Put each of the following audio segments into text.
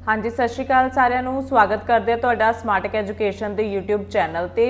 हाँ जी, सत श्री अकाल सारिਆਂ ਨੂੰ स्वागत करते हैं ਤੁਹਾਡਾ ਸਮਾਰਟਕ एजुकेशन ਦੇ YouTube चैनल ਤੇ।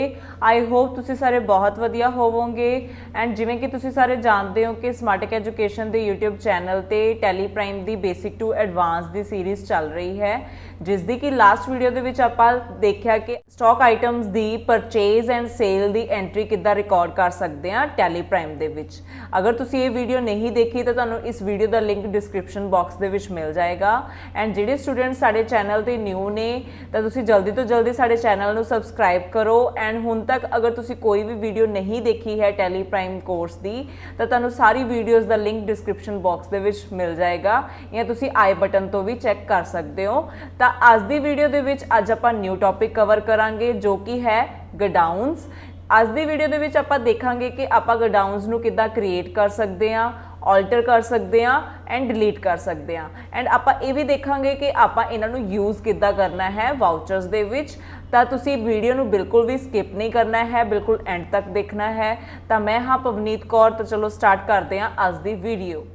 आई होप ਤੁਸੀਂ ਸਾਰੇ बहुत ਵਧੀਆ ਹੋਵੋਗੇ एंड ਜਿਵੇਂ ਕਿ ਤੁਸੀਂ ਸਾਰੇ ਜਾਣਦੇ ਹੋ ਕਿ ਸਮਾਰਟਕ एजुकेशन ਦੇ YouTube चैनल ਤੇ Tally prime the basic to advance the series ਚੱਲ ਰਹੀ ਹੈ, ਜਿਸ ਦੀ ਕਿ ਲਾਸਟ ਵੀਡੀਓ ਦੇ ਵਿੱਚ ਆਪਾਂ ਦੇਖਿਆ ਕਿ stock items the purchase and sale the entry ਕਿੱਦਾਂ ਰਿਕਾਰਡ ਕਰ ਸਕਦੇ ਆ ਟੈਲੀ ਪ੍ਰਾਈਮ ਦੇ ਵਿੱਚ। ਅਗਰ ਤੁਸੀਂ ਇਹ ਵੀਡੀਓ ਨਹੀਂ ਦੇਖੀ ਤਾਂ ਤੁਹਾਨੂੰ ਇਸ ਵੀਡੀਓ ਦਾ ਲਿੰਕ ਡਿਸਕ੍ਰਿਪਸ਼ਨ ਬਾਕਸ ਦੇ ਵਿੱਚ ਮਿਲ ਜਾਏਗਾ। ਐਂਡ ਜਿਹੜੇ ਸਟੂਡੈਂਟਸ ਸਾਡੇ ਚੈਨਲ ਤੇ ਨਿਊ ਨੇ ਤਾਂ ਤੁਸੀਂ ਜਲਦੀ ਤੋਂ ਜਲਦੀ ਸਾਡੇ ਚੈਨਲ ਨੂੰ ਸਬਸਕ੍ਰਾਈਬ ਕਰੋ। ਐਂਡ ਹੁਣ ਤੱਕ ਅਗਰ ਤੁਸੀਂ ਕੋਈ ਵੀ ਵੀਡੀਓ ਨਹੀਂ ਦੇਖੀ ਹੈ ਟੈਲੀ ਪ੍ਰਾਈਮ ਕੋਰਸ ਦੀ ਤਾਂ ਤੁਹਾਨੂੰ ਸਾਰੀ ਵੀਡੀਓਜ਼ ਦਾ ਲਿੰਕ ਡਿਸਕ੍ਰਿਪਸ਼ਨ ਬਾਕਸ ਦੇ ਵਿੱਚ ਮਿਲ ਜਾਏਗਾ, ਜਾਂ ਤੁਸੀਂ ਆਈ ਬਟਨ ਤੋਂ ਵੀ ਚੈੱਕ ਕਰ ਸਕਦੇ ਹੋ। ਤਾਂ ਅੱਜ ਦੀ ਵੀਡੀਓ ਦੇ ਵਿੱਚ ਅੱਜ ਆਪਾਂ ਨਿਊ ਟੌਪਿਕ ਕਵਰ ਕਰਾਂਗੇ ਜੋ ਕਿ ਹੈ ਗੋਡਾਊਨਸ। ਅੱਜ ਦੀ ਵੀਡੀਓ ਦੇ ਵਿੱਚ ਆਪਾਂ ਦੇਖਾਂਗੇ ਕਿ ਆਪਾਂ ਗੋਡਾਊਨਸ ਨੂੰ ਕਿੱਦਾਂ ਕ੍ਰੀਏਟ ਕਰ ਸਕਦੇ ਹਾਂ, ਆਲਟਰ ਕਰ ਸਕਦੇ ਹਾਂ ਐਂਡ ਡਿਲੀਟ ਕਰ ਸਕਦੇ ਹਾਂ। ਐਂਡ ਆਪਾਂ ਇਹ ਵੀ ਦੇਖਾਂਗੇ ਕਿ ਆਪਾਂ ਇਹਨਾਂ ਨੂੰ ਯੂਜ਼ ਕਿੱਦਾਂ ਕਰਨਾ ਹੈ ਵਾਊਚਰਸ ਦੇ ਵਿੱਚ। ਤਾਂ ਤੁਸੀਂ ਵੀਡੀਓ ਨੂੰ ਬਿਲਕੁਲ ਵੀ ਸਕਿਪ ਨਹੀਂ ਕਰਨਾ ਹੈ, ਬਿਲਕੁਲ ਐਂਡ ਤੱਕ ਦੇਖਣਾ ਹੈ। ਤਾਂ ਮੈਂ ਹਾਂ ਪਵਨੀਤ ਕੌਰ, ਤਾਂ ਚਲੋ ਸਟਾਰਟ ਕਰਦੇ ਹਾਂ ਅੱਜ ਦੀ ਵੀਡੀਓ।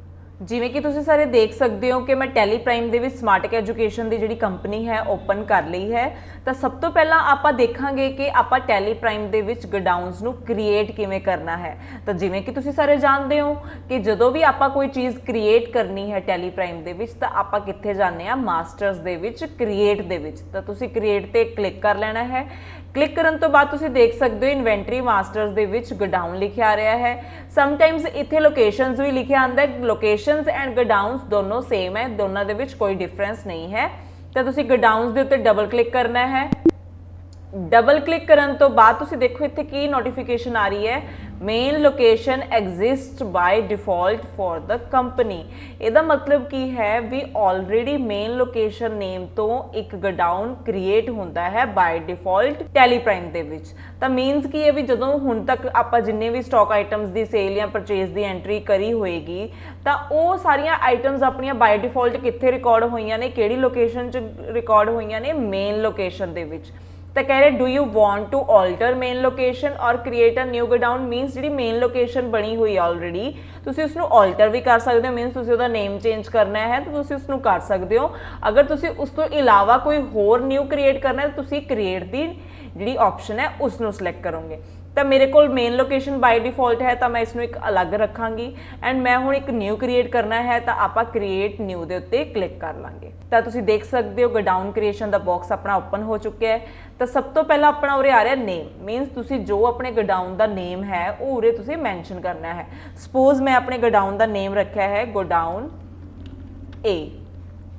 ਜਿਵੇਂ ਕਿ ਤੁਸੀਂ ਸਾਰੇ ਦੇਖ ਸਕਦੇ ਹੋ ਕਿ ਮੈਂ ਟੈਲੀ ਪ੍ਰਾਈਮ ਦੇ ਵਿੱਚ ਸਮਾਰਟਕ ਐਜੂਕੇਸ਼ਨ ਦੀ ਜਿਹੜੀ ਕੰਪਨੀ ਹੈ ਓਪਨ ਕਰ ਲਈ ਹੈ। ਤਾਂ ਸਭ ਤੋਂ ਪਹਿਲਾਂ ਆਪਾਂ ਦੇਖਾਂਗੇ ਕਿ ਆਪਾਂ ਟੈਲੀ ਪ੍ਰਾਈਮ ਦੇ ਵਿੱਚ ਗੋਡਾਊਨਸ ਨੂੰ ਕ੍ਰੀਏਟ ਕਿਵੇਂ ਕਰਨਾ ਹੈ। ਤਾਂ ਜਿਵੇਂ ਕਿ ਤੁਸੀਂ ਸਾਰੇ ਜਾਣਦੇ ਹੋ ਕਿ ਜਦੋਂ ਵੀ ਆਪਾਂ ਕੋਈ ਚੀਜ਼ ਕ੍ਰੀਏਟ ਕਰਨੀ ਹੈ ਟੈਲੀ ਪ੍ਰਾਈਮ ਦੇ ਵਿੱਚ ਤਾਂ ਆਪਾਂ ਕਿੱਥੇ ਜਾਂਦੇ ਆ, ਮਾਸਟਰਸ ਦੇ ਵਿੱਚ, ਕ੍ਰੀਏਟ ਦੇ ਵਿੱਚ। ਤਾਂ ਤੁਸੀਂ ਕ੍ਰੀਏਟ ਤੇ ਕਲਿੱਕ ਕਰ ਲੈਣਾ ਹੈ। ਕਲਿੱਕ ਕਰਨ ਤੋਂ ਬਾਅਦ ਤੁਸੀਂ ਦੇਖ ਸਕਦੇ ਹੋ ਇਨਵੈਂਟਰੀ ਮਾਸਟਰਸ ਦੇ ਵਿੱਚ ਗੋਡਾਊਨ ਲਿਖਿਆ ਆ ਰਿਹਾ ਹੈ। ਸਮਟਾਈਮਸ ਇੱਥੇ ਲੋਕੇਸ਼ਨਸ ਵੀ ਲਿਖਿਆ ਆਉਂਦਾ ਹੈ। ਲੋਕੇਸ਼ਨਸ ਐਂਡ ਗੋਡਾਊਨਸ ਦੋਨੋਂ ਸੇਮ ਹੈ, ਦੋਨਾਂ ਦੇ ਵਿੱਚ ਕੋਈ ਡਿਫਰੈਂਸ ਨਹੀਂ ਹੈ। ਤਾਂ ਤੁਸੀਂ ਗੋਡਾਊਨਸ ਦੇ ਉੱਤੇ ਡਬਲ ਕਲਿੱਕ ਕਰਨਾ ਹੈ। ਡਬਲ ਕਲਿੱਕ ਕਰਨ ਤੋਂ ਬਾਅਦ ਤੁਸੀਂ ਦੇਖੋ ਇੱਥੇ ਕੀ ਨੋਟੀਫਿਕੇਸ਼ਨ ਆ ਰਹੀ ਹੈ, main location exist by default for the company. ਇਹਦਾ ਮਤਲਬ ਕੀ ਹੈ ਵੀ ਆਲਰੇਡੀ ਮੇਨ ਲੋਕੇਸ਼ਨ ਨੇਮ ਤੋਂ ਇੱਕ ਗੋਡਾਊਨ ਕ੍ਰੀਏਟ ਹੁੰਦਾ ਹੈ ਬਾਈ ਡਿਫਾਲਟ ਟੈਲੀ ਪ੍ਰਾਈਮ ਦੇ ਵਿੱਚ। ਤਾਂ ਮੀਨਸ ਕੀ ਹੈ ਵੀ ਜਦੋਂ ਹੁਣ ਤੱਕ ਆਪਾਂ ਜਿੰਨੇ ਵੀ ਸਟਾਕ ਆਈਟਮਸ ਦੀ ਸੇਲ ਜਾਂ ਪਰਚੇਜ਼ ਦੀ ਐਂਟਰੀ ਕਰੀ ਹੋਏਗੀ ਤਾਂ ਉਹ ਸਾਰੀਆਂ ਆਈਟਮਸ ਆਪਣੀਆਂ ਬਾਈ ਡਿਫਾਲਟ ਕਿੱਥੇ ਰਿਕਾਰਡ ਹੋਈਆਂ ਨੇ, ਕਿਹੜੀ ਲੋਕੇਸ਼ਨ 'ਚ ਰਿਕਾਰਡ ਹੋਈਆਂ ਨੇ, ਮੇਨ ਲੋਕੇਸ਼ਨ ਦੇ ਵਿੱਚ। ਤਾਂ ਕਹਿ ਰਹੇ do you want to alter main location or create a new godown. Means ਜਿਹੜੀ ਮੇਨ ਲੋਕੇਸ਼ਨ ਬਣੀ ਹੋਈ ਆਲਰੇਡੀ ਤੁਸੀਂ ਉਸਨੂੰ ਆਲਟਰ ਵੀ ਕਰ ਸਕਦੇ ਹੋ। ਮੀਨਸ ਤੁਸੀਂ ਉਹਦਾ ਨੇਮ ਚੇਂਜ ਕਰਨਾ ਹੈ ਤਾਂ ਤੁਸੀਂ ਉਸਨੂੰ ਕਰ ਸਕਦੇ ਹੋ। ਅਗਰ ਤੁਸੀਂ ਉਸ ਤੋਂ ਇਲਾਵਾ ਕੋਈ ਹੋਰ ਨਿਊ ਕ੍ਰੀਏਟ ਕਰਨਾ ਹੈ ਤਾਂ ਤੁਸੀਂ ਕ੍ਰੀਏਟ ਦੀ ਜਿਹੜੀ ਆਪਸ਼ਨ ਹੈ ਉਸ ਨੂੰ ਸਿਲੈਕਟ ਕਰੋਗੇ। ਤਾਂ ਮੇਰੇ ਕੋਲ ਮੇਨ ਲੋਕੇਸ਼ਨ ਬਾਈ ਡਿਫਾਲਟ ਹੈ ਤਾਂ ਮੈਂ ਇਸ ਨੂੰ ਇੱਕ ਅਲੱਗ ਰੱਖਾਂਗੀ। ਐਂਡ ਮੈਂ ਹੁਣ ਇੱਕ ਨਿਊ ਕ੍ਰੀਏਟ ਕਰਨਾ ਹੈ ਤਾਂ ਆਪਾਂ ਕ੍ਰੀਏਟ ਨਿਊ ਦੇ ਉੱਤੇ ਕਲਿੱਕ ਕਰ ਲਾਂਗੇ। ਤਾਂ ਤੁਸੀਂ ਦੇਖ ਸਕਦੇ ਹੋ ਗੋਡਾਊਨ ਕ੍ਰੀਏਸ਼ਨ ਦਾ ਬਾਕਸ ਆਪਣਾ ਓਪਨ ਹੋ ਚੁੱਕਿਆ ਹੈ। ਤਾਂ ਸਭ ਤੋਂ ਪਹਿਲਾਂ ਆਪਣਾ ਉਰੇ ਆ ਰਿਹਾ ਨੇਮ। ਮੀਨਸ ਤੁਸੀਂ ਜੋ ਆਪਣੇ ਗੋਡਾਊਨ ਦਾ ਨੇਮ ਹੈ ਉਹ ਉਰੇ ਤੁਸੀਂ ਮੈਂਸ਼ਨ ਕਰਨਾ ਹੈ। ਸਪੋਜ਼ ਮੈਂ ਆਪਣੇ ਗੋਡਾਊਨ ਦਾ ਨੇਮ ਰੱਖਿਆ ਹੈ ਗੋਡਾਊਨ A।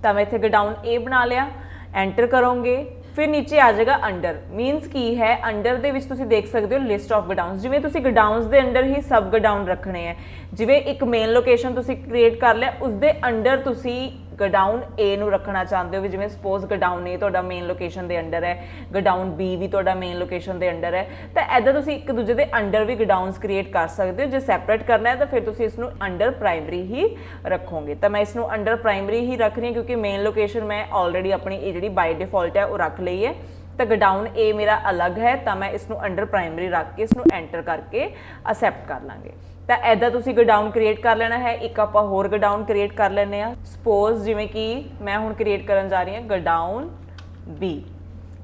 ਤਾਂ ਮੈਂ ਇੱਥੇ ਗੋਡਾਊਨ A ਬਣਾ ਲਿਆ। ਐਂਟਰ ਕਰੋਗੇ, ਫਿਰ ਨੀਚੇ ਆ ਜਾਏਗਾ ਅੰਡਰ। ਮੀਨਸ ਕੀ ਹੈ, ਅੰਡਰ ਦੇ ਵਿੱਚ ਤੁਸੀਂ ਦੇਖ ਸਕਦੇ ਹੋ ਲਿਸਟ ਆਫ ਗੋਡਾਊਨਸ। ਜਿਵੇਂ ਤੁਸੀਂ ਗੋਡਾਊਨਸ ਦੇ ਅੰਡਰ ਹੀ ਸਬ ਗੋਡਾਊਨ ਰੱਖਣੇ ਹੈ। ਜਿਵੇਂ ਇੱਕ ਮੇਨ ਲੋਕੇਸ਼ਨ ਤੁਸੀਂ ਕ੍ਰੀਏਟ ਕਰ ਲਿਆ, ਉਸਦੇ ਅੰਡਰ ਤੁਸੀਂ ਗੋਡਾਊਨ A ਨੂੰ ਰੱਖਣਾ ਚਾਹੁੰਦੇ ਹੋ ਵੀ ਜਿਵੇਂ ਸਪੋਜ਼ ਗੋਡਾਊਨ A ਤੁਹਾਡਾ ਮੇਨ ਲੋਕੇਸ਼ਨ ਦੇ ਅੰਡਰ ਹੈ, ਗੋਡਾਊਨ B ਵੀ ਤੁਹਾਡਾ ਮੇਨ ਲੋਕੇਸ਼ਨ ਦੇ ਅੰਡਰ ਹੈ। ਤਾਂ ਇੱਦਾਂ ਤੁਸੀਂ ਇੱਕ ਦੂਜੇ ਦੇ ਅੰਡਰ ਵੀ ਗੋਡਾਊਨਸ ਕ੍ਰੀਏਟ ਕਰ ਸਕਦੇ ਹੋ। ਜੇ ਸੈਪਰੇਟ ਕਰਨਾ ਹੈ ਤਾਂ ਫਿਰ ਤੁਸੀਂ ਇਸ ਨੂੰ ਅੰਡਰ ਪ੍ਰਾਇਮਰੀ ਹੀ ਰੱਖੋਗੇ। ਤਾਂ ਮੈਂ ਇਸ ਨੂੰ ਅੰਡਰ ਪ੍ਰਾਇਮਰੀ ਹੀ ਰੱਖ ਰਹੀ ਹਾਂ ਕਿਉਂਕਿ ਮੇਨ ਲੋਕੇਸ਼ਨ ਮੈਂ ਆਲਰੇਡੀ ਆਪਣੀ ਇਹ ਜਿਹੜੀ ਬਾਈ ਡਿਫਾਲਟ ਹੈ ਉਹ ਰੱਖ ਲਈ ਹੈ। ਤਾਂ ਗੋਡਾਊਨ A ਮੇਰਾ ਅਲੱਗ ਹੈ ਤਾਂ ਮੈਂ ਇਸ ਨੂੰ ਅੰਡਰ ਪ੍ਰਾਇਮਰੀ ਰੱਖ ਕੇ ਇਸ ਨੂੰ ਐਂਟਰ ਕਰਕੇ ਅਸੈਪਟ ਕਰ ਲਾਂਗੇ। ਤਾਂ ਇੱਦਾਂ ਤੁਸੀਂ ਗੋਡਾਊਨ ਕ੍ਰੀਏਟ ਕਰ ਲੈਣਾ ਹੈ। ਇੱਕ ਆਪਾਂ ਹੋਰ ਗੋਡਾਊਨ ਕ੍ਰੀਏਟ ਕਰ ਲੈਂਦੇ ਹਾਂ। ਸਪੋਜ਼ ਜਿਵੇਂ ਕਿ ਮੈਂ ਹੁਣ ਕ੍ਰੀਏਟ ਕਰਨ ਜਾ ਰਹੀ ਹਾਂ ਗੋਡਾਊਨ B।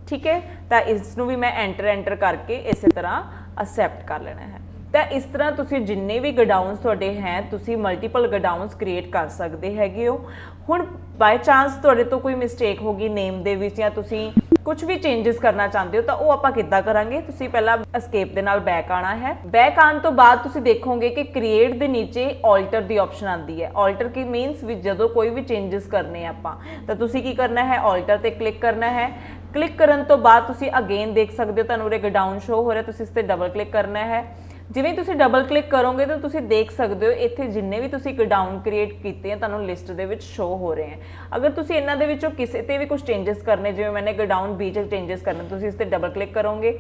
ਠੀਕ ਹੈ, ਤਾਂ ਇਸ ਨੂੰ ਵੀ ਮੈਂ ਐਂਟਰ ਕਰਕੇ ਇਸੇ ਤਰ੍ਹਾਂ ਅਸੈਪਟ ਕਰ ਲੈਣਾ ਹੈ। ਤਾਂ ਇਸ ਤਰ੍ਹਾਂ ਤੁਸੀਂ ਜਿੰਨੇ ਵੀ ਗੋਡਾਊਨਸ ਤੁਹਾਡੇ ਹੈ ਤੁਸੀਂ ਮਲਟੀਪਲ ਗੋਡਾਊਨਸ ਕ੍ਰੀਏਟ ਕਰ ਸਕਦੇ ਹੈਗੇ ਹੋ। ਹੁਣ ਬਾਈ ਚਾਂਸ ਤੁਹਾਡੇ ਤੋਂ ਕੋਈ ਮਿਸਟੇਕ ਹੋ ਗਈ ਨੇਮ ਦੇ ਵਿੱਚ ਜਾਂ ਤੁਸੀਂ ਕੁਝ ਵੀ ਚੇਂਜਸ ਕਰਨਾ ਚਾਹੁੰਦੇ ਹੋ ਤਾਂ ਉਹ ਆਪਾਂ ਕਿੱਦਾਂ ਕਰਾਂਗੇ। ਤੁਸੀਂ ਪਹਿਲਾਂ ਐਸਕੇਪ ਦੇ ਨਾਲ ਬੈਕ ਆਣਾ ਹੈ। ਬੈਕ ਆਉਣ ਤੋਂ ਬਾਅਦ ਤੁਸੀਂ ਦੇਖੋਗੇ ਕਿ ਕ੍ਰੀਏਟ ਦੇ ਨੀਚੇ ਆਲਟਰ ਦੀ ਆਪਸ਼ਨ ਆਉਂਦੀ ਹੈ। ਆਲਟਰ ਕੀ ਮੀਨਸ ਵੀ ਜਦੋਂ ਕੋਈ ਵੀ ਚੇਂਜਸ ਕਰਨੇ ਆਪਾਂ ਤਾਂ ਤੁਸੀਂ ਕੀ ਕਰਨਾ ਹੈ, ਆਲਟਰ ਤੇ ਕਲਿੱਕ ਕਰਨਾ ਹੈ। ਕਲਿੱਕ ਕਰਨ ਤੋਂ ਬਾਅਦ ਤੁਸੀਂ ਅਗੇਨ ਦੇਖ ਸਕਦੇ ਹੋ ਤੁਹਾਨੂੰ ਉਰੇ ਗੋਡਾਊਨ ਸ਼ੋ ਹੋ ਰਿਹਾ, ਤੁਸੀਂ ਇਸ ਤੇ ਡਬਲ ਕਲਿੱਕ ਕਰਨਾ ਹੈ। ਜਿਵੇਂ ਤੁਸੀਂ ਡਬਲ ਕਲਿੱਕ ਕਰੋਗੇ ਤਾਂ ਤੁਸੀਂ ਦੇਖ ਸਕਦੇ ਹੋ ਇੱਥੇ ਜਿੰਨੇ ਵੀ ਤੁਸੀਂ ਗੋਡਾਊਨ ਕ੍ਰੀਏਟ ਕੀਤੇ ਆ ਤੁਹਾਨੂੰ ਲਿਸਟ ਦੇ ਵਿੱਚ ਸ਼ੋ ਹੋ ਰਹੇ ਹੈ। ਅਗਰ ਤੁਸੀਂ ਇਹਨਾਂ ਦੇ ਵਿੱਚੋਂ ਕਿਸੇ ਤੇ ਵੀ ਕੁਝ ਚੇਂਜਸ ਕਰਨੇ, ਜਿਵੇਂ ਮੈंने ਗੋਡਾਊਨ B 'ਚ ਚੇਂਜਸ ਕਰਨੇ, ਤੁਸੀਂ ਇਸ ਤੇ ਡਬਲ ਕਲਿੱਕ ਕਰੋਗੇ।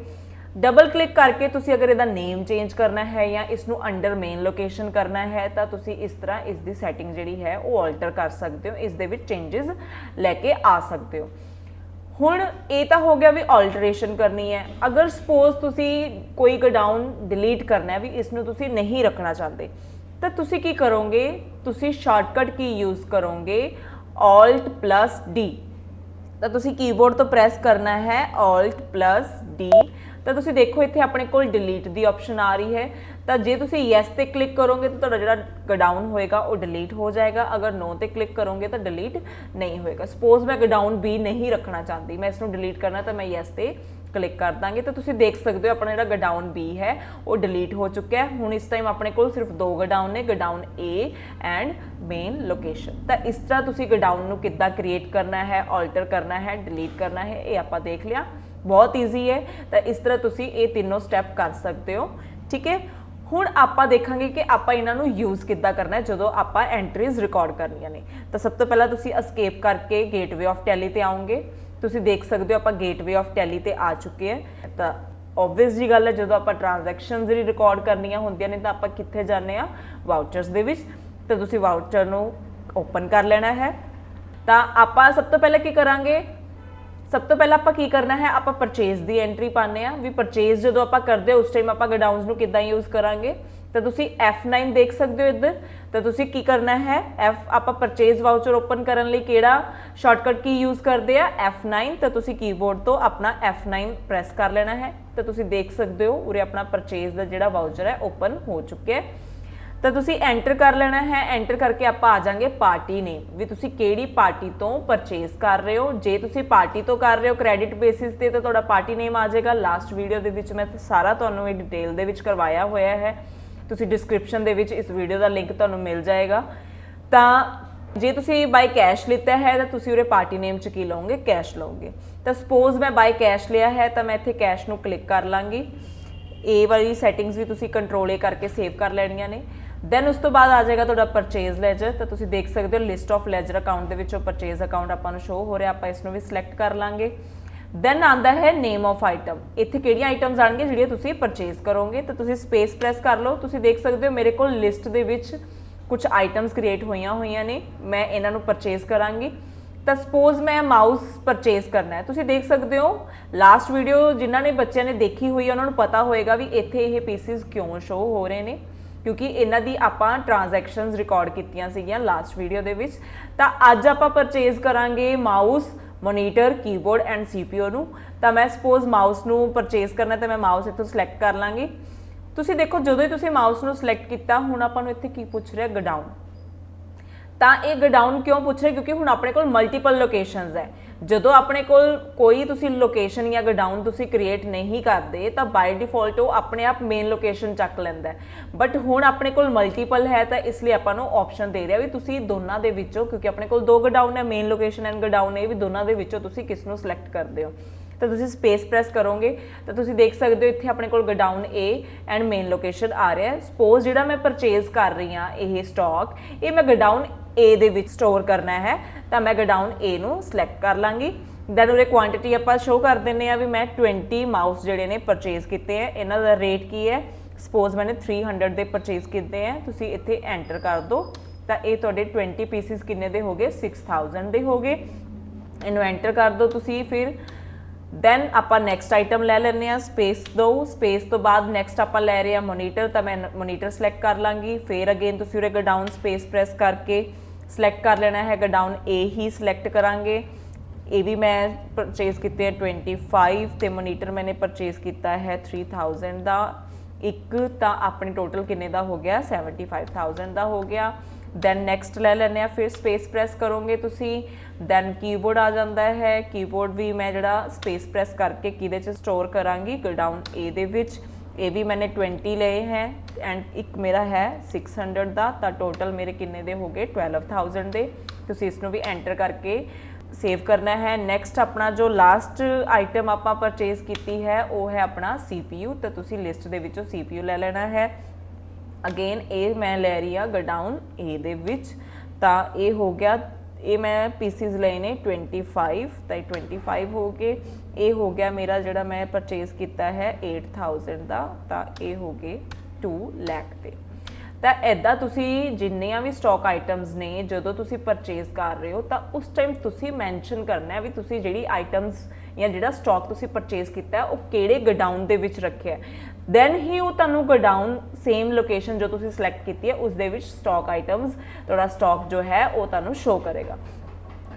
ਡਬਲ ਕਲਿੱਕ ਕਰਕੇ ਤੁਸੀਂ ਅਗਰ ਇਹਦਾ ਨੇਮ ਚੇਂਜ ਕਰਨਾ ਹੈ ਜਾਂ ਇਸ ਨੂੰ ਅੰਡਰ ਮੇਨ ਲੋਕੇਸ਼ਨ ਕਰਨਾ ਹੈ ਤਾਂ ਤੁਸੀਂ ਇਸ ਤਰ੍ਹਾਂ ਇਸ ਦੀ ਸੈਟਿੰਗ ਜਿਹੜੀ ਹੈ ਉਹ ਆਲਟਰ ਕਰ ਸਕਦੇ ਹੋ, ਇਸ ਦੇ ਵਿੱਚ ਚੇਂਜਸ ਲੈ ਕੇ ਆ ਸਕਦੇ ਹੋ। ਹੁਣ ਇਹ ਤਾਂ ਹੋ ਗਿਆ ਵੀ ਆਲਟਰੇਸ਼ਨ ਕਰਨੀ ਹੈ। ਅਗਰ ਸਪੋਜ਼ ਤੁਸੀਂ ਕੋਈ ਗੋਡਾਊਨ ਡਿਲੀਟ ਕਰਨਾ ਹੈ ਵੀ ਇਸ ਨੂੰ ਤੁਸੀਂ ਨਹੀਂ ਰੱਖਣਾ ਚਾਹੁੰਦੇ ਤਾਂ ਤੁਸੀਂ ਕੀ ਕਰੋਗੇ, ਤੁਸੀਂ ਸ਼ਾਰਟਕਟ ਕੀ ਯੂਜ਼ ਕਰੋਗੇ Alt+D। ਤਾਂ ਤੁਸੀਂ ਕੀਬੋਰਡ ਤੋਂ ਪ੍ਰੈਸ ਕਰਨਾ ਹੈ Alt+D। ਤਾਂ ਤੁਸੀਂ ਦੇਖੋ ਇੱਥੇ ਆਪਣੇ ਕੋਲ ਡਿਲੀਟ ਦੀ ਆਪਸ਼ਨ ਆ ਰਹੀ ਹੈ। ਤਾਂ ਜੇ ਤੁਸੀਂ ਯੈਸ ਤੇ ਕਲਿੱਕ ਕਰੋਗੇ ਤਾਂ ਤੁਹਾਡਾ ਜਿਹੜਾ ਗੋਡਾਊਨ ਹੋਏਗਾ ਉਹ ਡਿਲੀਟ ਹੋ ਜਾਏਗਾ, ਅਗਰ ਨੋ ਤੇ ਕਲਿੱਕ ਕਰੋਗੇ ਤਾਂ ਡਿਲੀਟ ਨਹੀਂ ਹੋਏਗਾ। ਸਪੋਜ਼ ਮੈਂ ਗੋਡਾਊਨ B ਨਹੀਂ ਰੱਖਣਾ ਚਾਹੁੰਦੀ, ਮੈਂ ਇਸ ਨੂੰ ਡਿਲੀਟ ਕਰਨਾ, ਤਾਂ ਮੈਂ ਯੈਸ ਤੇ ਕਲਿੱਕ ਕਰ ਦਾਂਗੇ। ਤਾਂ ਤੁਸੀਂ ਦੇਖ ਸਕਦੇ ਹੋ ਆਪਣਾ ਜਿਹੜਾ ਗੋਡਾਊਨ B ਹੈ ਉਹ ਡਿਲੀਟ ਹੋ ਚੁੱਕਿਆ ਹੈ। ਹੁਣ ਇਸ ਟਾਈਮ ਆਪਣੇ ਕੋਲ ਸਿਰਫ 2 ਗੋਡਾਊਨ ਨੇ, godown A and main location. ਤਾਂ ਇਸ ਤਰ੍ਹਾਂ ਤੁਸੀਂ ਗੋਡਾਊਨ ਨੂੰ ਕਿੱਦਾਂ ਕ੍ਰੀਏਟ ਕਰਨਾ ਹੈ, ਆਲਟਰ ਕਰਨਾ ਹੈ, ਡਿਲੀਟ ਕਰਨਾ ਹੈ, ਇਹ ਆਪਾਂ ਦੇਖ ਲਿਆ। ਬਹੁਤ ਈਜ਼ੀ ਹੈ। ਤਾਂ ਇਸ ਤਰ੍ਹਾਂ ਤੁਸੀਂ ਇਹ ਤਿੰਨੋਂ ਸਟੈਪ ਕਰ ਸਕਦੇ ਹੋ। ਠੀਕ ਹੈ, ਹੁਣ ਆਪਾਂ ਦੇਖਾਂਗੇ ਕਿ ਆਪਾਂ ਇਹਨਾਂ ਨੂੰ ਯੂਜ਼ ਕਿੱਦਾਂ ਕਰਨਾ ਹੈ ਜਦੋਂ ਆਪਾਂ ਐਂਟਰੀਜ਼ ਰਿਕਾਰਡ ਕਰਨੀਆਂ ਨੇ। ਤਾਂ ਸਭ ਤੋਂ ਪਹਿਲਾਂ ਤੁਸੀਂ ਐਸਕੇਪ ਕਰਕੇ ਗੇਟਵੇ ਆਫ ਟੈਲੀ ਤੇ ਆਓਗੇ। ਤੁਸੀਂ ਦੇਖ ਸਕਦੇ ਹੋ ਆਪਾਂ ਗੇਟਵੇ ਆਫ ਟੈਲੀ ਤੇ ਆ ਚੁੱਕੇ ਹਾਂ। ਤਾਂ ਓਬਵੀਅਸ ਜੀ ਗੱਲ ਹੈ, ਜਦੋਂ ਆਪਾਂ ਟ੍ਰਾਂਜੈਕਸ਼ਨਸ ਜਿਹੜੀ ਰਿਕਾਰਡ ਕਰਨੀਆਂ ਹੁੰਦੀਆਂ ਨੇ ਤਾਂ ਆਪਾਂ ਕਿੱਥੇ ਜਾਂਦੇ ਆ, ਵਾਊਚਰਸ ਦੇ ਵਿੱਚ। ਤਾਂ ਤੁਸੀਂ ਵਾਊਚਰ ਨੂੰ ਓਪਨ ਕਰ ਲੈਣਾ ਹੈ। ਤਾਂ ਆਪਾਂ ਸਭ ਤੋਂ ਪਹਿਲਾਂ ਕੀ ਕਰਾਂਗੇ, ਸਭ ਤੋਂ ਪਹਿਲਾਂ ਆਪਾਂ ਕੀ ਕਰਨਾ ਹੈ, ਆਪਾਂ ਪਰਚੇਜ਼ ਦੀ ਐਂਟਰੀ ਪਾਉਂਦੇ ਆ ਵੀ ਪਰਚੇਜ਼ ਜਦੋਂ ਆਪਾਂ ਕਰਦੇ ਉਸ ਟਾਈਮ ਆਪਾਂ ਗੋਡਾਊਨਸ ਨੂੰ ਕਿੱਦਾਂ ਯੂਜ਼ ਕਰਾਂਗੇ। ਤਾਂ ਤੁਸੀਂ F9 ਦੇਖ ਸਕਦੇ ਹੋ ਇੱਧਰ। ਤਾਂ ਤੁਸੀਂ ਕੀ ਕਰਨਾ ਹੈ, ਆਪਾਂ ਪਰਚੇਜ਼ ਵਾਊਚਰ ਓਪਨ ਕਰਨ ਲਈ ਕਿਹੜਾ ਸ਼ਾਰਟਕਟ ਕੀ ਯੂਜ਼ ਕਰਦੇ ਆ, F9। ਤਾਂ ਤੁਸੀਂ ਕੀਬੋਰਡ ਤੋਂ ਆਪਣਾ F9 ਪ੍ਰੈਸ ਕਰ ਲੈਣਾ ਹੈ। ਤਾਂ ਤੁਸੀਂ ਦੇਖ ਸਕਦੇ ਹੋ ਉਰੇ ਆਪਣਾ ਪਰਚੇਜ਼ ਦਾ ਜਿਹੜਾ ਵਾਊਚਰ ਹੈ ਓਪਨ ਹੋ ਚੁੱਕਿਆ ਹੈ। ਤਾਂ ਤੁਸੀਂ ਐਂਟਰ ਕਰ ਲੈਣਾ ਹੈ। ਐਂਟਰ ਕਰਕੇ ਆਪਾਂ ਆ ਜਾਾਂਗੇ ਪਾਰਟੀ ਨੇਮ, ਵੀ ਤੁਸੀਂ ਕਿਹੜੀ ਪਾਰਟੀ ਤੋਂ ਪਰਚੇਜ਼ ਕਰ ਰਹੇ ਹੋ। ਜੇ ਤੁਸੀਂ ਪਾਰਟੀ ਤੋਂ ਕਰ ਰਹੇ ਹੋ ਕ੍ਰੈਡਿਟ ਬੇਸਿਸ ਤੇ ਤਾਂ ਤੁਹਾਡਾ ਪਾਰਟੀ ਨੇਮ ਆ ਜਾਏਗਾ। ਲਾਸਟ ਵੀਡੀਓ ਦੇ ਵਿੱਚ ਮੈਂ ਸਾਰਾ ਤੁਹਾਨੂੰ ਇਹ ਡਿਟੇਲ ਦੇ ਵਿੱਚ ਕਰਵਾਇਆ ਹੋਇਆ ਹੈ, ਤੁਸੀਂ ਡਿਸਕ੍ਰਿਪਸ਼ਨ ਦੇ ਵਿੱਚ ਇਸ ਵੀਡੀਓ ਦਾ ਲਿੰਕ ਤੁਹਾਨੂੰ ਮਿਲ ਜਾਏਗਾ। ਤਾਂ ਜੇ ਤੁਸੀਂ ਬਾਈ ਕੈਸ਼ ਲਿੱਤਾ ਹੈ ਤਾਂ ਤੁਸੀਂ ਉਰੇ ਪਾਰਟੀ ਨੇਮ 'ਚ ਕੀ ਲਓਗੇ, ਕੈਸ਼ ਲਓਗੇ। ਤਾਂ ਸਪੋਜ਼ ਮੈਂ ਬਾਈ ਕੈਸ਼ ਲਿਆ ਹੈ ਤਾਂ ਮੈਂ ਇੱਥੇ ਕੈਸ਼ ਨੂੰ ਕਲਿੱਕ ਕਰ ਲਾਂਗੀ। ਇਹ ਵਾਲੀ ਸੈਟਿੰਗਸ ਵੀ ਤੁਸੀਂ ਕੰਟਰੋਲ ਏ ਕਰਕੇ ਸੇਵ ਕਰ ਲੈਣੀਆਂ ਨੇ। ਦੈਨ ਉਸ ਤੋਂ ਬਾਅਦ ਆ ਜਾਏਗਾ ਤੁਹਾਡਾ ਪਰਚੇਜ਼ ਲੈਜਰ। ਤਾਂ ਤੁਸੀਂ ਦੇਖ ਸਕਦੇ ਹੋ ਲਿਸਟ ਆਫ ਲੈਜਰ ਅਕਾਊਂਟ ਦੇ ਵਿੱਚੋਂ ਪਰਚੇਜ਼ ਅਕਾਊਂਟ ਆਪਾਂ ਨੂੰ ਸ਼ੋ ਹੋ ਰਿਹਾ, ਆਪਾਂ ਇਸ ਨੂੰ ਵੀ ਸਿਲੈਕਟ ਕਰ ਲਾਂਗੇ। ਦੈਨ ਆਉਂਦਾ ਹੈ ਨੇਮ ਆਫ ਆਈਟਮ, ਇੱਥੇ ਕਿਹੜੀਆਂ ਆਈਟਮਸ ਆਣਗੀਆਂ ਜਿਹੜੀਆਂ ਤੁਸੀਂ ਪਰਚੇਜ਼ ਕਰੋਗੇ। ਤਾਂ ਤੁਸੀਂ ਸਪੇਸ ਪ੍ਰੈਸ ਕਰ ਲਓ। ਤੁਸੀਂ ਦੇਖ ਸਕਦੇ ਹੋ ਮੇਰੇ ਕੋਲ ਲਿਸਟ ਦੇ ਵਿੱਚ ਕੁਝ ਆਈਟਮਸ ਕ੍ਰੀਏਟ ਹੋਈਆਂ ਨੇ, ਮੈਂ ਇਹਨਾਂ ਨੂੰ ਪਰਚੇਜ਼ ਕਰਾਂਗੀ। ਤਾਂ ਸਪੋਜ਼ ਮੈਂ ਮਾਊਸ ਪਰਚੇਜ਼ ਕਰਨਾ ਹੈ। ਤੁਸੀਂ ਦੇਖ ਸਕਦੇ ਹੋ ਲਾਸਟ ਵੀਡੀਓ ਜਿਨ੍ਹਾਂ ਨੇ ਬੱਚਿਆਂ ਨੇ ਦੇਖੀ ਹੋਈ ਉਹਨਾਂ ਨੂੰ ਪਤਾ ਹੋਏਗਾ ਵੀ ਇੱਥੇ ਇਹ ਪੀਸਿਸ ਕਿਉਂ ਸ਼ੋ ਹੋ ਰਹੇ ਨੇ, ਕਿਉਂਕਿ ਇਹਨਾਂ ਦੀ ਆਪਾਂ ਟ੍ਰਾਂਜੈਕਸ਼ਨਸ ਰਿਕਾਰਡ ਕੀਤੀਆਂ ਸੀਗੀਆਂ ਲਾਸਟ ਵੀਡੀਓ ਦੇ ਵਿੱਚ। ਤਾਂ ਅੱਜ ਆਪਾਂ ਪਰਚੇਜ਼ ਕਰਾਂਗੇ mouse, monitor, keyboard and CPU ਨੂੰ। ਤਾਂ ਮੈਂ ਸਪੋਜ਼ ਮਾਊਸ ਨੂੰ ਪਰਚੇਜ਼ ਕਰਨਾ ਤਾਂ ਮੈਂ ਮਾਊਸ ਇੱਥੋਂ ਸਿਲੈਕਟ ਕਰ ਲਾਂਗੀ। ਤੁਸੀਂ ਦੇਖੋ ਜਦੋਂ ਹੀ ਤੁਸੀਂ ਮਾਊਸ ਨੂੰ ਸਿਲੈਕਟ ਕੀਤਾ, ਹੁਣ ਆਪਾਂ ਨੂੰ ਇੱਥੇ ਕੀ ਪੁੱਛ ਰਿਹਾ, ਗੋਡਾਊਨ। ਤਾਂ ਇਹ ਗੋਡਾਊਨ ਕਿਉਂ ਪੁੱਛ ਰਿਹਾ, ਕਿਉਂਕਿ ਹੁਣ ਆਪਣੇ ਕੋਲ ਮਲਟੀਪਲ ਲੋਕੇਸ਼ਨਸ ਹੈ। ਜਦੋਂ ਆਪਣੇ ਕੋਲ ਕੋਈ ਤੁਸੀਂ ਲੋਕੇਸ਼ਨ ਜਾਂ ਗੋਡਾਊਨ ਤੁਸੀਂ ਕ੍ਰੀਏਟ ਨਹੀਂ ਕਰਦੇ ਤਾਂ ਬਾਈ ਡਿਫਾਲਟ ਉਹ ਆਪਣੇ ਆਪ ਮੇਨ ਲੋਕੇਸ਼ਨ ਚੱਕ ਲੈਂਦਾ। ਬਟ ਹੁਣ ਆਪਣੇ ਕੋਲ ਮਲਟੀਪਲ ਹੈ ਤਾਂ ਇਸ ਲਈ ਆਪਾਂ ਨੂੰ ਆਪਸ਼ਨ ਦੇ ਰਿਹਾ ਵੀ ਤੁਸੀਂ ਦੋਨਾਂ ਦੇ ਵਿੱਚੋਂ, ਕਿਉਂਕਿ ਆਪਣੇ ਕੋਲ 2 ਗੋਡਾਊਨ ਹੈ, ਮੇਨ ਲੋਕੇਸ਼ਨ ਐਂਡ ਗੋਡਾਊਨ, ਇਹ ਵੀ ਦੋਨਾਂ ਦੇ ਵਿੱਚੋਂ ਤੁਸੀਂ ਕਿਸ ਨੂੰ ਸਿਲੈਕਟ ਕਰਦੇ ਹੋ। ਤਾਂ ਤੁਸੀਂ ਸਪੇਸ ਪ੍ਰੈਸ ਕਰੋਗੇ ਤਾਂ ਤੁਸੀਂ ਦੇਖ ਸਕਦੇ ਹੋ ਇੱਥੇ ਆਪਣੇ ਕੋਲ godown A and main location ਆ ਰਿਹਾ। ਸਪੋਜ਼ ਜਿਹੜਾ ਮੈਂ ਪਰਚੇਜ਼ ਕਰ ਰਹੀ ਹਾਂ ਇਹ ਸਟਾਕ, ਇਹ ਮੈਂ ਗੋਡਾਊਨ A ਦੇ ਵਿੱਚ ਸਟੋਰ ਕਰਨਾ ਹੈ। ਤਾਂ ਮੈਂ ਗੋਡਾਊਨ A ਨੂੰ ਸਿਲੈਕਟ ਕਰ ਲਾਂਗੀ। ਦੈਨ ਉਰੇ ਕੁਆਂਟੀਟੀ ਆਪਾਂ ਸ਼ੋ ਕਰ ਦਿੰਦੇ ਆ ਵੀ ਮੈਂ 20 ਮਾਊਸ ਜਿਹੜੇ ਨੇ ਪਰਚੇਜ਼ ਕੀਤੇ ਹੈ, ਇਹਨਾਂ ਦਾ ਰੇਟ ਕੀ ਹੈ। ਸਪੋਜ਼ ਮੈंने 300 ਦੇ ਪਰਚੇਜ਼ ਕੀਤੇ ਹੈ। ਤੁਸੀਂ ਇੱਥੇ ਐਂਟਰ ਕਰ ਦਿਓ ਤਾਂ ਇਹ ਤੁਹਾਡੇ 20 ਪੀਸਿਸ ਕਿੰਨੇ ਦੇ ਹੋ ਗਏ, 6000 ਦੇ ਹੋ ਗਏ। ਇਹਨੂੰ ਐਂਟਰ ਕਰ ਦਿਓ ਤੁਸੀਂ। ਫਿਰ ਦੈਨ ਆਪਾਂ ਨੈਕਸਟ ਆਈਟਮ ਲੈ ਲੈਂਦੇ ਹਾਂ, ਸਪੇਸ ਦਿਓ। ਸਪੇਸ ਤੋਂ ਬਾਅਦ ਨੈਕਸਟ ਆਪਾਂ ਲੈ ਰਹੇ ਹਾਂ ਮੋਨੀਟਰ, ਤਾਂ ਮੈਂ ਮੋਨੀਟਰ ਸਿਲੈਕਟ ਕਰ ਲਾਂਗੀ। ਫਿਰ ਅਗੇਨ ਤੁਸੀਂ ਉਰੇ ਗੋਡਾਊਨ ਸਪੇਸ ਪ੍ਰੈਸ ਕਰਕੇ ਸਿਲੈਕਟ ਕਰ ਲੈਣਾ ਹੈ, ਗੋਡਾਊਨ A ਹੀ ਸਿਲੈਕਟ ਕਰਾਂਗੇ। ਇਹ ਵੀ ਮੈਂ ਪਰਚੇਜ਼ ਕੀਤੇ ਹੈ 25 ਤੇ ਮੋਨੀਟਰ ਮੈंने ਪਰਚੇਜ਼ ਕੀਤਾ ਹੈ 3000 ਦਾ ਇੱਕ। ਤਾਂ ਆਪਣੇ ਟੋਟਲ ਕਿੰਨੇ ਦਾ ਹੋ ਗਿਆ, 75000 ਦਾ ਹੋ ਗਿਆ। ਦੈਨ ਨੈਕਸਟ ਲੈ ਲੈਂਦੇ ਹਾਂ, ਫਿਰ ਸਪੇਸ ਪ੍ਰੈਸ ਕਰੋਗੇ ਤੁਸੀਂ। ਦੈਨ ਕੀਬੋਰਡ ਆ ਜਾਂਦਾ ਹੈ। ਕੀਬੋਰਡ ਵੀ ਮੈਂ ਜਿਹੜਾ ਸਪੇਸ ਪ੍ਰੈਸ ਕਰਕੇ ਕਿਹਦੇ 'ਚ ਸਟੋਰ ਕਰਾਂਗੀ, ਗੋਡਾਊਨ A ਦੇ ਵਿੱਚ। ਇਹ ਵੀ मैंने 20 ਲਏ ਹੈ ਐਂਡ ਇੱਕ ਮੇਰਾ ਹੈ 600 ਦਾ। ਤਾਂ ਟੋਟਲ ਮੇਰੇ ਕਿੰਨੇ ਦੇ ਹੋ ਗਏ, 12000 ਦੇ। ਤੁਸੀਂ ਇਸ ਨੂੰ ਵੀ ਐਂਟਰ ਕਰਕੇ ਸੇਵ ਕਰਨਾ ਹੈ। ਨੈਕਸਟ ਆਪਣਾ ਜੋ ਲਾਸਟ ਆਈਟਮ ਆਪਾਂ ਪਰਚੇਜ਼ ਕੀਤੀ ਹੈ ਉਹ ਹੈ ਆਪਣਾ CPU। ਤਾਂ ਤੁਸੀਂ ਲਿਸਟ ਦੇ ਵਿੱਚੋਂ CPU ਲੈ ਲੈਣਾ ਹੈ। ਅਗੇਨ ਇਹ ਮੈਂ ਲੈ ਰਹੀ ਹਾਂ ਗੋਡਾਊਨ A ਦੇ ਵਿੱਚ। ਤਾਂ ਇਹ ਹੋ ਗਿਆ, ਇਹ ਮੈਂ ਪੀਸਿਸ ਲਏ ਨੇ 25, ਤਾਂ 25 ਹੋ ਗਏ। ਇਹ ਹੋ ਗਿਆ ਮੇਰਾ ਜਿਹੜਾ ਮੈਂ ਪਰਚੇਜ਼ ਕੀਤਾ ਹੈ 8000 ਦਾ। ਤਾਂ ਇਹ ਹੋ ਗਏ 2 ਲੱਖ ਦੇ। ਤਾਂ ਇੱਦਾਂ ਤੁਸੀਂ ਜਿੰਨੀਆਂ ਵੀ ਸਟਾਕ ਆਈਟਮਸ ਨੇ ਜਦੋਂ ਤੁਸੀਂ ਪਰਚੇਜ਼ ਕਰ ਰਹੇ ਹੋ ਤਾਂ ਉਸ ਟਾਈਮ ਤੁਸੀਂ ਮੈਂਸ਼ਨ ਕਰਨਾ ਹੈ ਵੀ ਤੁਸੀਂ ਜਿਹੜੀ ਆਈਟਮਸ ਜਾਂ ਜਿਹੜਾ ਸਟਾਕ ਤੁਸੀਂ ਪਰਚੇਜ਼ ਕੀਤਾ ਹੈ ਉਹ ਕਿਹੜੇ ਗੋਡਾਊਨ ਦੇ ਵਿੱਚ ਰੱਖਿਆ। ਦੈਨ ਹੀ ਉਹ ਤੁਹਾਨੂੰ ਗੋਡਾਊਨ ਸੇਮ ਲੋਕੇਸ਼ਨ ਜੋ ਤੁਸੀਂ ਸਿਲੈਕਟ ਕੀਤੀ ਹੈ ਉਸ ਦੇ ਵਿੱਚ ਸਟਾਕ ਆਈਟਮਸ, ਤੁਹਾਡਾ ਸਟਾਕ ਜੋ ਹੈ ਉਹ ਤੁਹਾਨੂੰ ਸ਼ੋ ਕਰੇਗਾ।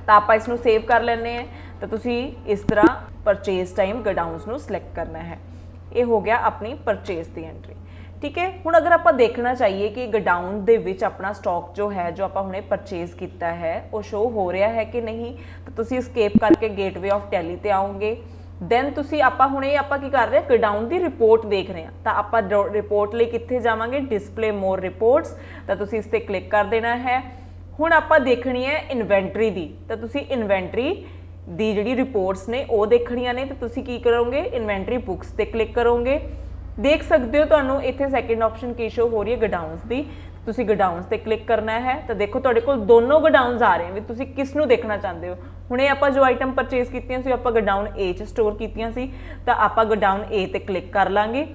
ਤਾਂ ਆਪਾਂ ਇਸ ਨੂੰ ਸੇਵ ਕਰ ਲੈਂਦੇ ਹਾਂ। ਤਾਂ ਤੁਸੀਂ ਇਸ ਤਰ੍ਹਾਂ ਪਰਚੇਜ਼ ਟਾਈਮ ਗੋਡਾਊਨਸ ਨੂੰ ਸਿਲੈਕਟ ਕਰਨਾ ਹੈ। ਇਹ ਹੋ ਗਿਆ ਆਪਣੀ ਪਰਚੇਜ਼ ਦੀ ਐਂਟਰੀ। ठीक है, हुण अगर आप देखना चाहिए कि गोडाउन दे विच अपना स्टॉक जो है जो आप हुणे परचेज किया है वो शो हो रहा है कि नहीं, तो तुसी स्केप करके गेटवे ऑफ टैली ते आओगे। दैन तुसी आपां हुणे आपां की कर रहे हैं, गोडाउन की रिपोर्ट देख रहे हैं, तो आपां रिपोर्ट लई कित्थे जावांगे, डिस्पले मोर रिपोर्ट्स, तो तुसी इस ते क्लिक कर देना है। हुण आपां देखनी है इन्वेंटरी दी, तो तुसी इन्वेंटरी दी जिहड़ी रिपोर्ट्स ने वो देखणियां ने, तो तुसी की करोगे, इन्वेंटरी बुक्स ते क्लिक करोगे। देख सकते हो तुहानू इत्थे सैकेंड ऑप्शन की शो हो रही है गोडाउन्स की, तुसी गोडाउन्स ते क्लिक करना है। तो देखो तुहाडे कोल दोनों गोडाउन्स आ रहे हैं, भी तुसी किस नू देखना चाहते हो। हुणे आपां जो आइटम परचेज कीतियां सी आपां गोडाउन ए च स्टोर कीतियां सी, तो आपां गोडाउन ए ते क्लिक कर लांगे।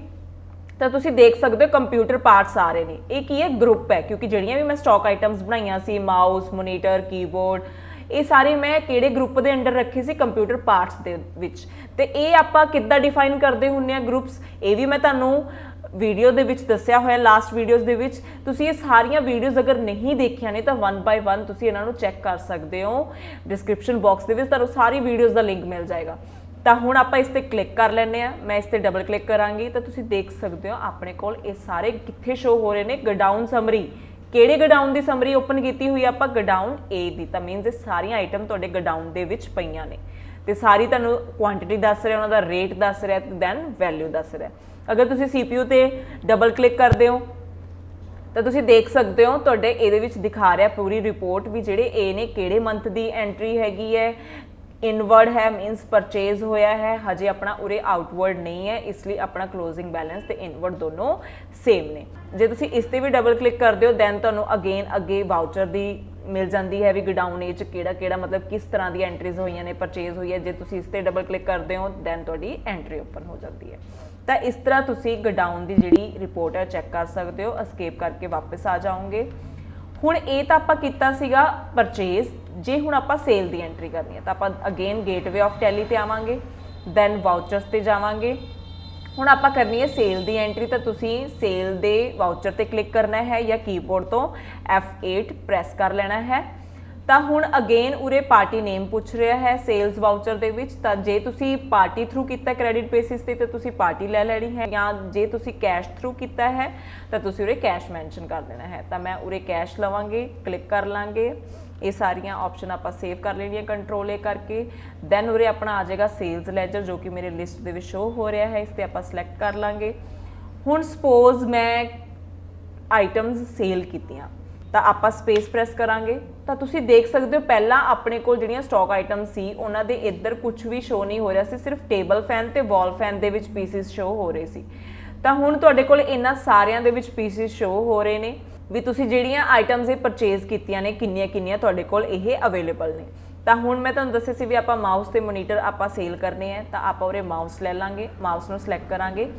तो तुसी देख सकते हो कंप्यूटर पार्ट्स आ रहे हैं, ये की है ग्रुप है, क्योंकि जिहड़ियां भी मैं स्टॉक आइटम्स बनाईयां सी, माउस, मोनीटर, कीबोर्ड, ये सारे मैं किहड़े ग्रुप के अंडर रखे सी, कंप्यूटर पार्ट्स दे विच। ते ये आपां किद्दां डिफाइन करते हुंदे आ ग्रुप्स, ये भी मैं तुहानू वीडियो दे विच दस्सिया होया, लास्ट वीडियोज़ दे विच। तुसी ये सारियां वीडियोज़ अगर नहीं देखियां ने तो 1 बाय 1 तुसी इन्हां नू चैक कर सकते हो, डिस्क्रिप्शन बॉक्स दे विच तुहानू सारी वीडियोज़ का लिंक मिल जाएगा। तो हुण आपां इस ते क्लिक कर लैंदे आ, मैं इस ते डबल क्लिक करांगी, तो तुसी देख सकते हो अपने कोल ये सारे कित्थे शो हो रहे हैं, गोडाउन समरी, किहड़े गोडाउन की समरी ओपन की हुई आपां गोडाउन ए दी, तो मीनस ये सारियां आइटम तुहाडे गोडाउन दे विच पईयां ने, ते सारी तुहानू क्वांटिटी दस रहा, उन्हां दा रेट दस रहा, दैन वैल्यू दस रहा। अगर तुसी CPU ते डबल क्लिक करते हो तो तुसी देख सकते हो तुहाडे इहदे विच दिखा रहा पूरी रिपोर्ट भी जिहड़े ए ने किहड़े मंथ की एंट्री हैगी है, इनवर्ड है मीनस परचेज होया है, हजे अपना उरे आउटवर्ड नहीं है, इसलिए अपना क्लोजिंग बैलेंस ते इनवर्ड दोनों सेम ने। जे तुसी इस ते भी डबल क्लिक करते हो दैन तुहानू अगेन अगे वाउचर दी मिल जाती है भी गोडाउन ए च किहड़ा मतलब किस तरह की एंट्रीज हुई ने, परचेज हुई है। जे तुसी इस ते डबल क्लिक करते हो दैन तुहाडी एंट्री ओपन हो जाती है। तो इस तरह तुसी गोडाउन की जिहड़ी रिपोर्ट है चैक कर सकते हो। एस्केप करके वापस आ जाओगे। हुण ये तो आपां कीता सीगा परचेज, जे हुण आपां सेल की एंट्री करनी है तो आपां अगेन गेटवे ऑफ टैली ते आवांगे, दैन वाउचर्स ते जावांगे। हुण आपां करनी है सेल की एंट्री, तो तुसी सेल दे वाउचर ते क्लिक करना है या कीबोर्ड तो F8 प्रैस कर लेना है। तो हुण अगेन उरे पार्टी नेम पूछ रहा है सेल्स वाउचर दे विच, तो जे तुसी पार्टी थ्रू किया क्रेडिट बेसिस ते तो तुसी पार्टी ले लैनी है, या जे तुसी कैश थ्रू किया है तो तुसी उरे कैश मैंशन कर देना है। तो मैं उरे कैश लवांगे, क्लिक कर लांगे, ये सारियां ऑप्शन आप सेव कर लेनी कंट्रोल ए करके। दैन उरे अपना आ जाएगा सेल्स लैजर जो कि मेरे लिस्ट दे विच शो हो रहा है, इस पर आप सिलेक्ट कर लांगे। हुण सपोज मैं आइटम्स सेल कीतियां तो आप स्पेस प्रैस करांगे, तो तुसी देख सकते हो पहला अपने को जिहड़ियां स्टॉक आइटम सी उन्हां दे इधर कुछ भी शो नहीं हो रहा सी, सिर्फ टेबल फैन ते वॉल फैन दे विच पीसिस शो हो रहे सी। तो हुण तुहाडे कोल इन्हां सारियां दे विच पीसिस शो हो रहे ने भी तुसी जिहड़ियां आइटम्स ये परचेज कीतियां ने किन्नियां तुहाडे कोल इह अवेलेबल ने। तो हुण मैं तुहानूं दस्सिया सी भी आपां माउस ते मोनीटर आपां सेल करने हैं, तो आपां उरे माउस ले लांगे, माउस नूं सिलेक्ट करांगे।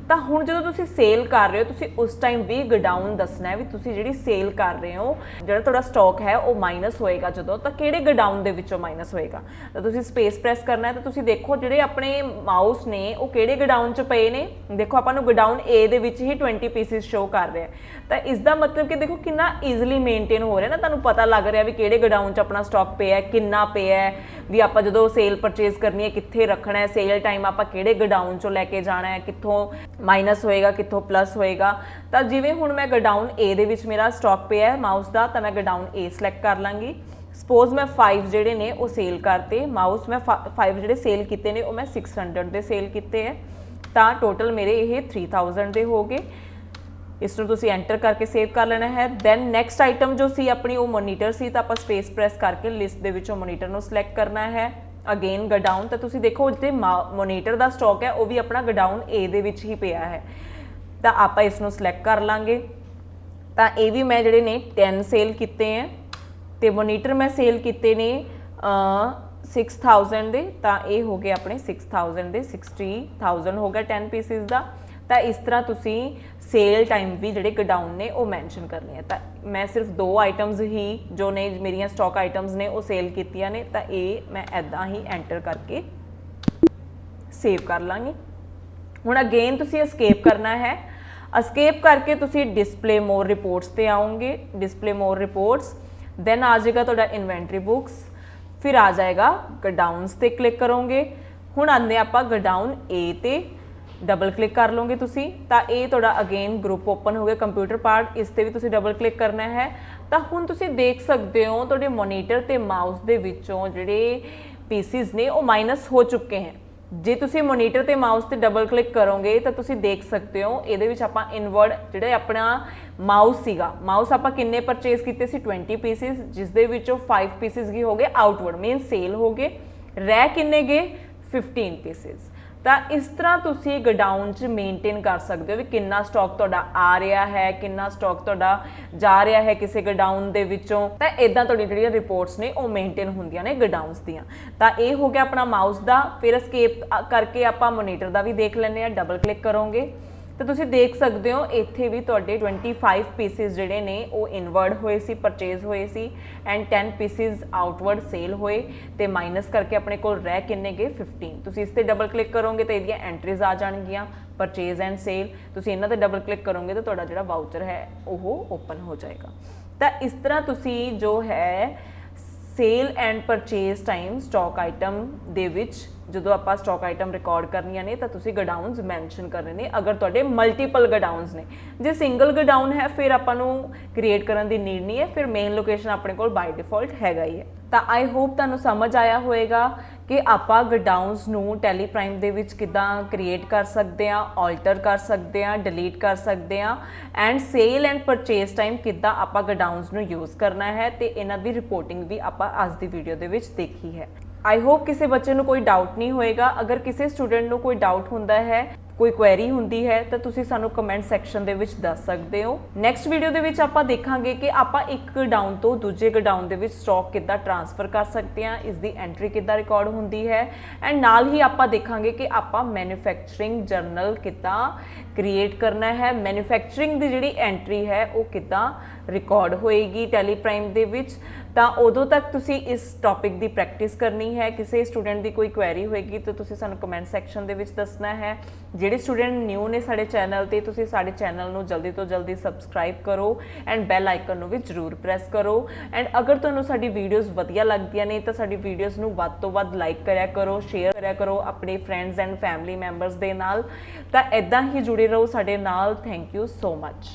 तो हुण जो तुसी सेल कर रहे हो तुसी उस टाइम भी गोडाउन दसना है भी तुसी जिहड़ी सेल कर रहे हो जिहड़ा तुहाडा स्टॉक है वो माइनस होएगा जदों, तो किहड़े गोडाउन दे विचों माइनस होएगा। तो तुसी स्पेस प्रैस करना है, तो तुसी देखो जिहड़े अपने माउस ने वो किहड़े गोडाउन च पए ने। देखो आपां नूं गोडाउन ए दे विच ही 20 पीसिस शो कर रहे हैं, तो इसका मतलब कि देखो कितना ईजिली मेनटेन हो रहा है ना, तुहानूं पता लग रहा भी किहड़े गोडाउन च अपना स्टॉक पिया है, किन्ना पिया है, भी आपां जदों सेल परचेज करनी है कित्थे रखना है, सेल टाइम आपां किहड़े गोडाउन चों लैके जाना है, कित्थों माइनस होएगा कित्थों प्लस होएगा। तो जिवें हुण मैं गोडाउन ए दे विच मेरा स्टॉक पिया है माउस का, तो मैं गोडाउन ए सिलेक्ट कर लांगी। सपोज मैं 5 जिहड़े ने वो सेल करते, माउस मैं 5 जिहड़े सेल किए ने वो मैं 600 दे सेल किए है, तो टोटल मेरे ये 3000 दे हो गए। इसनूं तुसीं एंटर करके सेव कर लेना है। दैन नैक्सट आइटम जो सी अपनी वो मोनीटर सी, तो आप स्पेस प्रैस करके लिस्ट दे विचों मोनीटर नूं सिलेक्ट करना है। अगेन गोडाउन, तो तुसीं देखो जिहड़े मोनीटर का स्टॉक है वो भी अपना गोडाउन ए दे विच ही पिया है, तो आप इसनूं सिलेक्ट कर लांगे। तो ये भी मैं जिहड़े ने 10 सेल किए हैं, तो मोनीटर मैं सेल किए ने 6000 दे, तो ये हो गए अपने 6000 दे 60,000 हो गया 10 पीसिस का। तो इस तरह तुसी सेल टाइम भी जिहड़े गोडाउन ने वो मैंशन करने हैं। तो मैं सिर्फ 2 आइटम्स ही जो ने मेरिया स्टॉक आइटम्स ने वो सेल कीतियां ने, तो ये मैं इदां ही एंटर करके सेव कर लांगी। हुण अगेन तुसी एस्केप करना है, एस्केप करके तुसी डिस्पले मोर रिपोर्ट्स ते आओगे, डिस्पले मोर रिपोर्ट्स, दैन आ जाएगा तुहाडा इन्वेंटरी बुक्स, फिर आ जाएगा गडाउनस ते क्लिक करोगे। हुण आंदे आपां गडाउन ए ते डबल क्लिक कर लोगे तुसी तां ये तुहाडा अगेन ग्रुप ओपन हो गया कंप्यूटर पार्ट, इस ते भी तुसी डबल क्लिक करना है। तां हुण तुसी देख सकते हो तुहाडे मोनीटर ते माउस दे विचों जिहड़े पीसिस ने वो माइनस हो चुके हैं। जे तुसी मोनीटर ते माउस ते डबल क्लिक करोगे तो तुसी देख सकते हो इहदे विच आपां इनवर्ड जिहड़ा अपना माउस सीगा, माउस आपां किन्ने परचेज कीते सी 20 पीसिस, जिस दे विचों 5 पीसिस की हो गए आउटवर्ड मीन सेल हो गए, रह किन्ने गए 15 पीसिस। तो इस तरह तुसी गडाउन च मेनटेन कर सकते हो भी कितना स्टॉक तुहाडा आ रहा है, कितना स्टॉक तुहाडा जा रहा है किसी गडाउन दे विचों। तो इदां तुहाडी जिहड़ियां रिपोर्ट्स ने वो मेनटेन होंदियां ने गडाउनस दियां। तो ये हो गया अपना माउस दा। फिर एस्केप करके आपां मोनीटर दा भी देख लैंदे आ, डबल क्लिक करोगे तो तुसी देख सकते हो इत्थे भी तुहाडे 25 पीसिस जिहड़े ने वो इनवर्ड होए सी, परचेज होए सी एंड 10 पीसिस आउटवर्ड सेल होए ते माइनस करके अपने कोल रह किन्ने गए 15। तुसी इस ते डबल क्लिक करोगे तो इहदियां एंट्रीज आ जाणगियां परचेज एंड सेल। तुसी इन्हां ते डबल क्लिक करोगे तो तुहाडा जिहड़ा वाउचर है वो ओपन हो जाएगा। तो इस तरह तुसी जो है sale and purchase time stock item दे विच ਜਦੋਂ ਆਪਾਂ स्टॉक आइटम रिकॉर्ड करनियां ने तो तुसी गडाउनस मैंशन करने ने अगर तुहाडे मल्टीपल गडाउनस ने। जे सिंगल गडाउन है फिर आपां नूं क्रिएट करन दी नीड नहीं है, फिर मेन लोकेशन अपने कोल बाय डिफॉल्ट हैगा ही है। तो आई होप तुहानूं समझ आया होएगा कि आपां गडाउनस नूं टैली प्राइम दे विच किदां क्रिएट कर सकते हैं, ऑल्टर कर सकते हैं, डिलीट कर सकते हैं and sale and purchase time किदां आपां गडाउनस नूं यूज़ करना है ते इन्हां दी रिपोर्टिंग भी आपां अज दी वीडियो दे विच देखी है। आई होप किसी बच्चे को कोई डाउट नहीं होएगा। अगर किसी स्टूडेंट को कोई डाउट होंदा है, कोई क्वेरी होंदी है तो तुसी सानू कमेंट सैक्शन दे विच दस सकते हो। नैक्सट वीडियो दे विच आपां देखांगे कि आपां एक गडाउन तो दूजे गडाउन दे विच स्टॉक किद्दां ट्रांसफर कर सकते हैं, इसकी एंट्री किद्दां रिकॉर्ड होंदी है एंड नाल ही आपां देखांगे कि आपां मैन्युफैक्चरिंग जर्नल किद्दां क्रिएट करना है, मैन्युफैक्चरिंग की जिहड़ी एंट्री है वो किद्दां रिकॉर्ड होएगी टैली प्राइम दे विच। तो उदों तक तुसी इस टॉपिक की प्रैक्टिस करनी है। किसी स्टूडेंट की कोई क्वेरी होएगी तो तुसी सानू कमेंट सैक्शन दे विच दसना है। जिहड़े स्टूडेंट न्यू ने साडे चैनल ते तुसी साडे चैनल नू जल्दी तो जल्दी सबसक्राइब करो एंड बैल आइकन नू भी जरूर प्रेस करो एंड अगर तुहानू साडी वीडियोज़ वधिया लगदियां ने तो साडी वीडियोज़ नू वध तो वध लाइक करिया करो, शेयर करिया करो अपने फ्रेंड्स एंड फैमिली मैंबर्स दे नाल। तो इदां ही जुड़े रहो साडे नाल। Thank you so much.